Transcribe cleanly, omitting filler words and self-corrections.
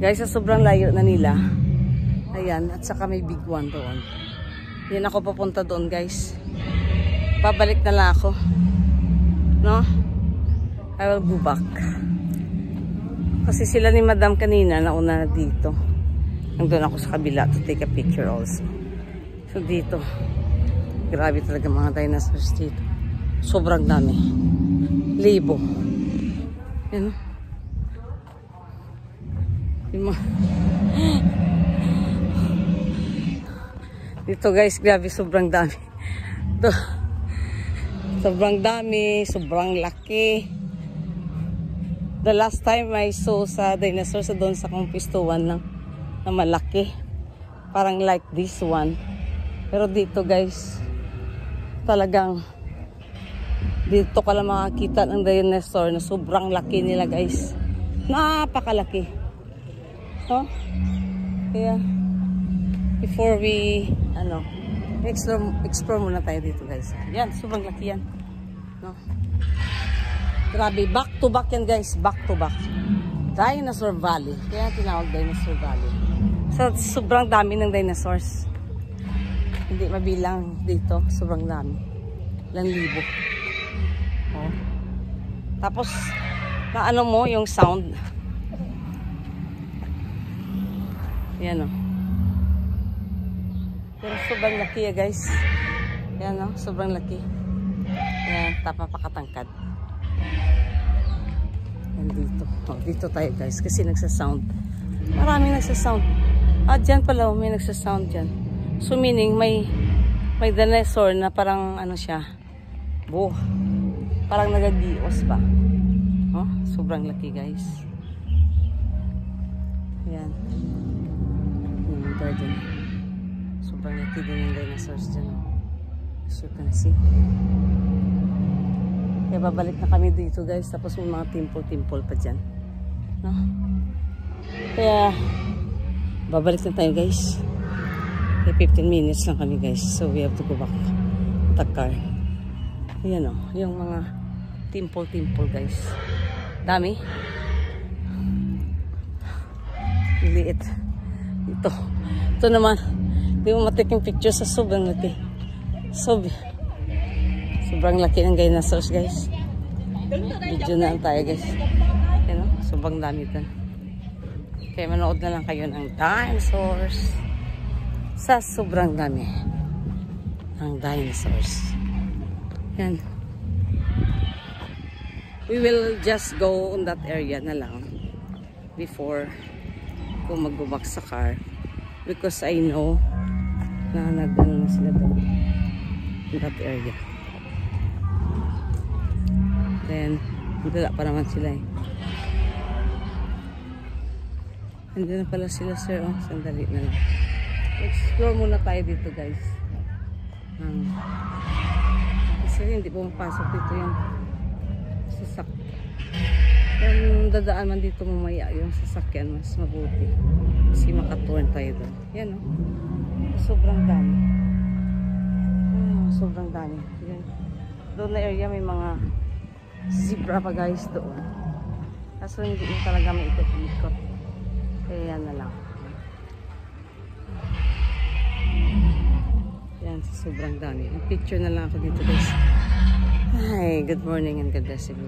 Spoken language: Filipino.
Guys, sa sobrang layo na nila. Ayan, at saka may big one doon. Yan ako papunta doon, guys. Babalik na lang ako. No? I will go back. Kasi sila ni Madam kanina, nauna na dito. Nandun ako sa kabila to take a picture also. So dito, grabe talaga mga dinosaurs dito. Sobrang dami. Libo. Yan. Yung mga... Dito guys, grabe sobrang dami. Ito. Sobrang dami, sobrang laki. The last time I saw sa dinosaur sa doon sa kumpistuan lang na malaki. Parang like this one. Pero dito guys, talagang dito ka lang makakita ng dinosaur na sobrang laki nila guys. Napakalaki. So, kaya before we explore muna tayo dito guys. Yan, sobrang laki yan. No? Grabe, back to back yan guys, back to back. Dinosaur Valley. Kaya tinawag Dinosaur Valley. So, sobrang dami ng dinosaurs. Hindi mabilang dito, sobrang dami. Ilang libo. Oh. Tapos, naano mo yung sound. Yan o. Pero sobrang laki ya guys. Yan o, sobrang laki. Yan, tapapakatangkad. Yan dito. Oh, dito tayo guys, kasi nagsasound. Maraming nagsasound. Dyan pala, may nagsasound dyan. So meaning, may dinosaur na parang ano siya. Parang nagadios ba. Oh, sobrang laki guys. Yan. Yung garden. Sobrang laki din yung dinosaurs dyan. As you can see. Kaya babalik na kami dito guys. Tapos may mga temple pa dyan. No? Kaya babalik na tayo guys. Kaya 15 minutes lang kami guys. So we have to go back to the car. Ayan o. Yung mga temple guys. Dami. Liit. Ito naman. Hindi mo matik yung picture sa sobrang laki. Sobrang laki ng dinosaurs guys. Video na lang tayo guys. Ayan o. Sobrang dami ito. Kaya manood na lang kayo ng dinosaurs. Sa sobrang dami ng dinosaurs. Yan. We will just go on that area na lang before ko mag-go-back sa car. Because I know na nag-ano na sila doon in that area. Then, wala pa naman sila eh. Nandiyan na pala sila sir. Oh, sandali na lang. Explore muna tayo dito guys. Kasi hindi pumapasok dito yung sasakyan. Kung dadaan man dito mamaya yung sasakyan, mas mabuti. Kasi makaturn tayo doon. Yan o. Sobrang dami. Sobrang dami. Yan. Doon na area may mga zebra pa guys doon. Kaso hindi mo talaga may ikot-ikot. Kaya yan na lang. Yan, sobrang dami. Picture na lang ako dito guys. Hi, good morning and God bless you.